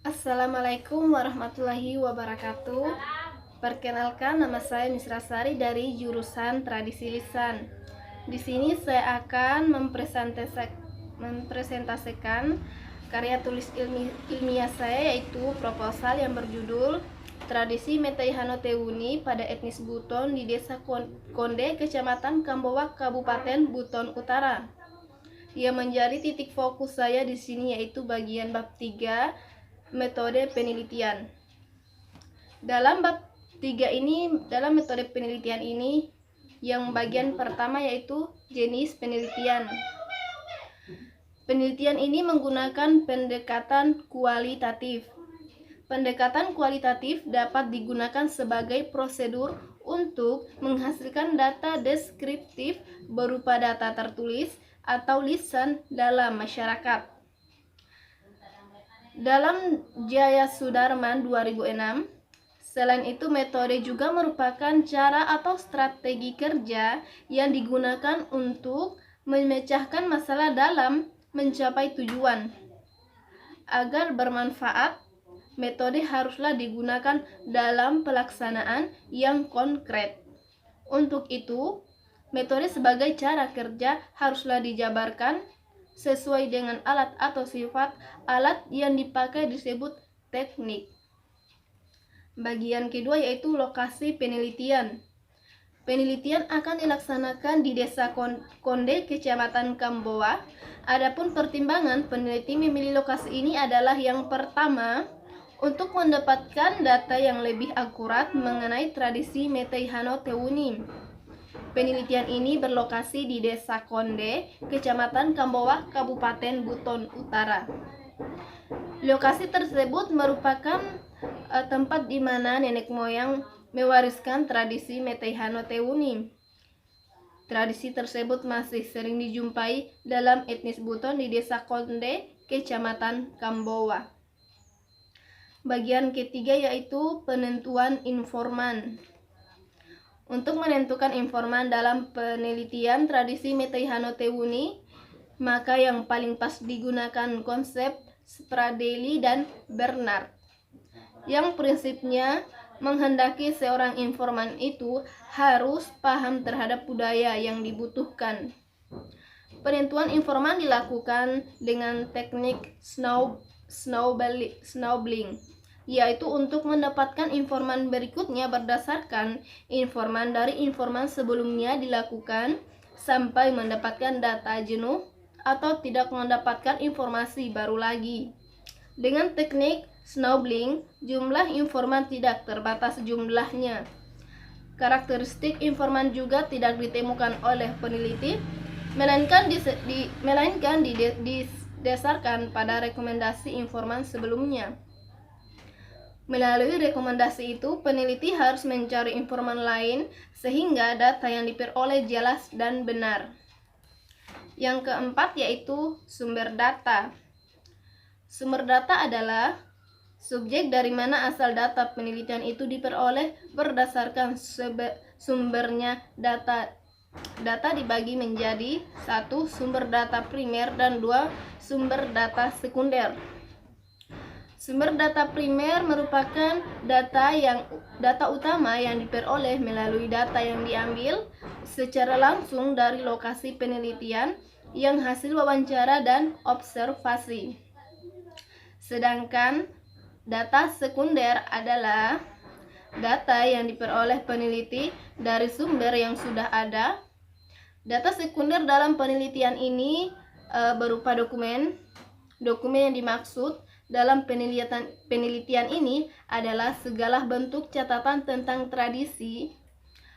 Assalamualaikum warahmatullahi wabarakatuh. Perkenalkan, nama saya Misra Sari dari jurusan Tradisi Lisan. Di sini saya akan mempresentasikan karya tulis ilmiah saya, yaitu proposal yang berjudul Tradisi Metai Hanotewuni pada etnis Buton di Desa Konde, Kecamatan Kambowa, Kabupaten Buton Utara. Yang menjadi titik fokus saya di sini yaitu bagian bab 3, metode penelitian. Dalam bab 3 ini, dalam metode penelitian ini, yang bagian pertama yaitu jenis penelitian. Penelitian ini menggunakan pendekatan kualitatif. Pendekatan kualitatif dapat digunakan sebagai prosedur untuk menghasilkan data deskriptif berupa data tertulis atau lisan dalam masyarakat. Dalam Jaya Sudarman 2006, selain itu metode juga merupakan cara atau strategi kerja yang digunakan untuk memecahkan masalah dalam mencapai tujuan. Agar bermanfaat, metode haruslah digunakan dalam pelaksanaan yang konkret. Untuk itu, metode sebagai cara kerja haruslah dijabarkan sesuai dengan alat atau sifat alat yang dipakai disebut teknik. Bagian kedua yaitu lokasi penelitian. Penelitian akan dilaksanakan di Desa Konde, Kecamatan Kambowa. Adapun pertimbangan peneliti memilih lokasi ini adalah yang pertama, untuk mendapatkan data yang lebih akurat mengenai tradisi Metai Hanotewuni. Penelitian ini berlokasi di Desa Konde, Kecamatan Kambowa, Kabupaten Buton Utara. Lokasi tersebut merupakan tempat di mana nenek moyang mewariskan tradisi Metai Hanotewuni. Tradisi tersebut masih sering dijumpai dalam etnis Buton di Desa Konde, Kecamatan Kambowa. Bagian ketiga yaitu penentuan informan. Untuk menentukan informan dalam penelitian tradisi Metai Hanotewuni, maka yang paling pas digunakan konsep Spradley dan Bernard, yang prinsipnya menghendaki seorang informan itu harus paham terhadap budaya yang dibutuhkan. Penentuan informan dilakukan dengan teknik snowballing, yaitu untuk mendapatkan informan berikutnya berdasarkan informan dari informan sebelumnya dilakukan sampai mendapatkan data jenuh atau tidak mendapatkan informasi baru lagi. Dengan teknik snowballing, jumlah informan tidak terbatas jumlahnya. Karakteristik informan juga tidak ditemukan oleh peneliti, melainkan didasarkan pada rekomendasi informan sebelumnya. Melalui rekomendasi itu, peneliti harus mencari informan lain sehingga data yang diperoleh jelas dan benar. Yang keempat yaitu sumber data. Sumber data adalah subjek dari mana asal data penelitian itu diperoleh berdasarkan sumbernya. Data dibagi menjadi 1 sumber data primer dan 2 sumber data sekunder. Sumber data primer merupakan data utama yang diperoleh melalui data yang diambil secara langsung dari lokasi penelitian yang hasil wawancara dan observasi. Sedangkan data sekunder adalah data yang diperoleh peneliti dari sumber yang sudah ada. Data sekunder dalam penelitian ini berupa dokumen yang dimaksud dalam penelitian ini adalah segala bentuk catatan tentang tradisi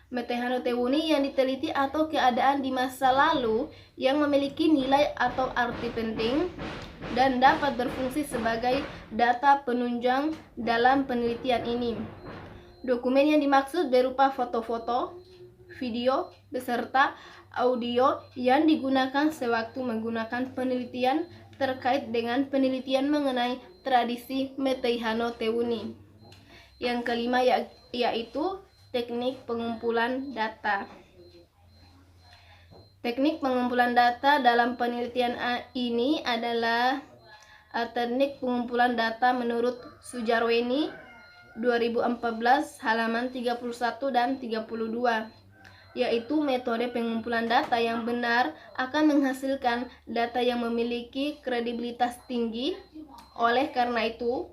Metai Hanotewuni yang diteliti atau keadaan di masa lalu yang memiliki nilai atau arti penting dan dapat berfungsi sebagai data penunjang dalam penelitian ini. Dokumen yang dimaksud berupa foto-foto, video, beserta audio yang digunakan sewaktu menggunakan penelitian terkait dengan penelitian mengenai tradisi Metai Hanotewuni. Yang kelima yaitu teknik pengumpulan data. Teknik pengumpulan data dalam penelitian ini adalah teknik pengumpulan data menurut Sujarweni 2014 halaman 31 dan 32, yaitu metode pengumpulan data yang benar akan menghasilkan data yang memiliki kredibilitas tinggi. Oleh karena itu,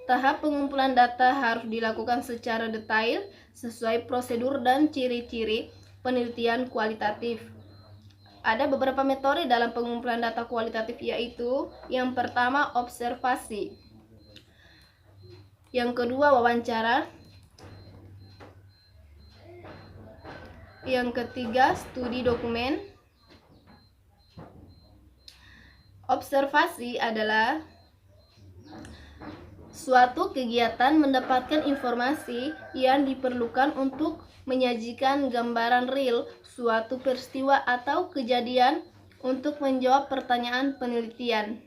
tahap pengumpulan data harus dilakukan secara detail sesuai prosedur dan ciri-ciri penelitian kualitatif. Ada beberapa metode dalam pengumpulan data kualitatif, yaitu yang pertama observasi, yang kedua wawancara, yang ketiga studi dokumen. Observasi adalah suatu kegiatan mendapatkan informasi yang diperlukan untuk menyajikan gambaran real suatu peristiwa atau kejadian untuk menjawab pertanyaan penelitian.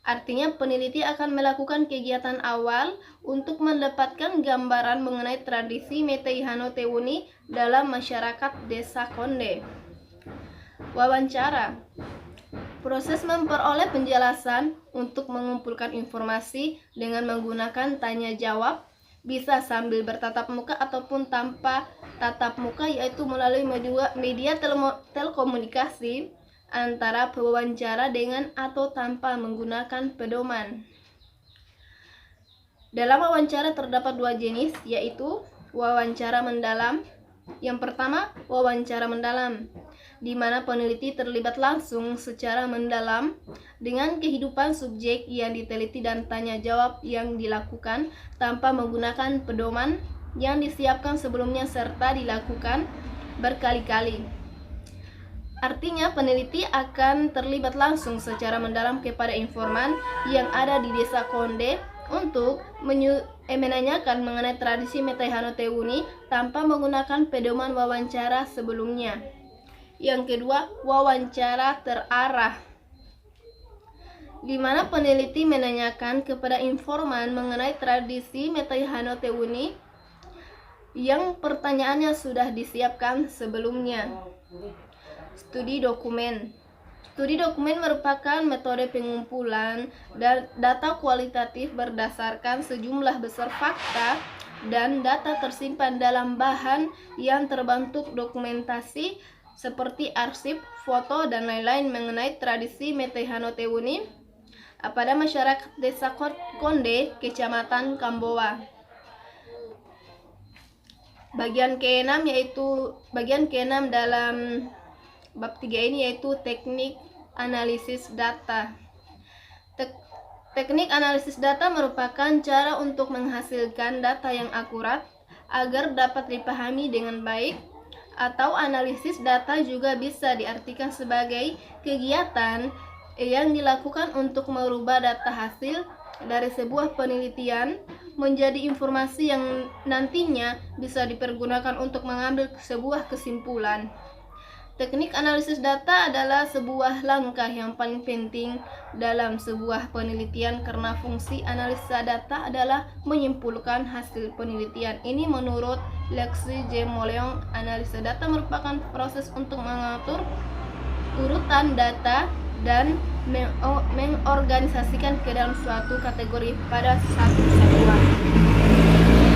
Artinya, peneliti akan melakukan kegiatan awal untuk mendapatkan gambaran mengenai tradisi Meitei Hano Teuni dalam masyarakat desa Konde. Wawancara, proses memperoleh penjelasan untuk mengumpulkan informasi dengan menggunakan tanya jawab, bisa sambil bertatap muka ataupun tanpa tatap muka, yaitu melalui media telekomunikasi antara pewawancara dengan atau tanpa menggunakan pedoman. Dalam wawancara terdapat dua jenis, yaitu wawancara mendalam. Yang pertama, wawancara mendalam, di mana peneliti terlibat langsung secara mendalam dengan kehidupan subjek yang diteliti dan tanya jawab yang dilakukan tanpa menggunakan pedoman yang disiapkan sebelumnya serta dilakukan berkali-kali. Artinya, peneliti akan terlibat langsung secara mendalam kepada informan yang ada di desa Konde untuk menanyakan mengenai tradisi Meitei Hano Teuni tanpa menggunakan pedoman wawancara sebelumnya. Yang kedua, wawancara terarah, di mana peneliti menanyakan kepada informan mengenai tradisi Meitei Hano Teuni yang pertanyaannya sudah disiapkan sebelumnya. Studi dokumen. Studi dokumen merupakan metode pengumpulan data kualitatif berdasarkan sejumlah besar fakta dan data tersimpan dalam bahan yang terbentuk dokumentasi seperti arsip, foto, dan lain-lain mengenai tradisi Meitei Hano Teuni pada masyarakat desa Konde, Kecamatan Kambowa. Bagian keenam dalam bab 3 ini yaitu teknik analisis data. Teknik analisis data merupakan cara untuk menghasilkan data yang akurat agar dapat dipahami dengan baik, atau analisis data juga bisa diartikan sebagai kegiatan yang dilakukan untuk merubah data hasil dari sebuah penelitian menjadi informasi yang nantinya bisa dipergunakan untuk mengambil sebuah kesimpulan. Teknik analisis data adalah sebuah langkah yang paling penting dalam sebuah penelitian karena fungsi analisa data adalah menyimpulkan hasil penelitian. Ini menurut Lexi J. Moleong, analisa data merupakan proses untuk mengatur urutan data dan mengorganisasikan ke dalam suatu kategori pada satu satuan.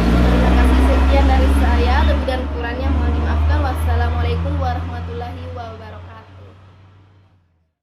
Terima kasih, sekian dari saya. Lebih dan kurangnya mohon dimaafkan. Wassalamualaikum warahmatullahi wabarakatuh.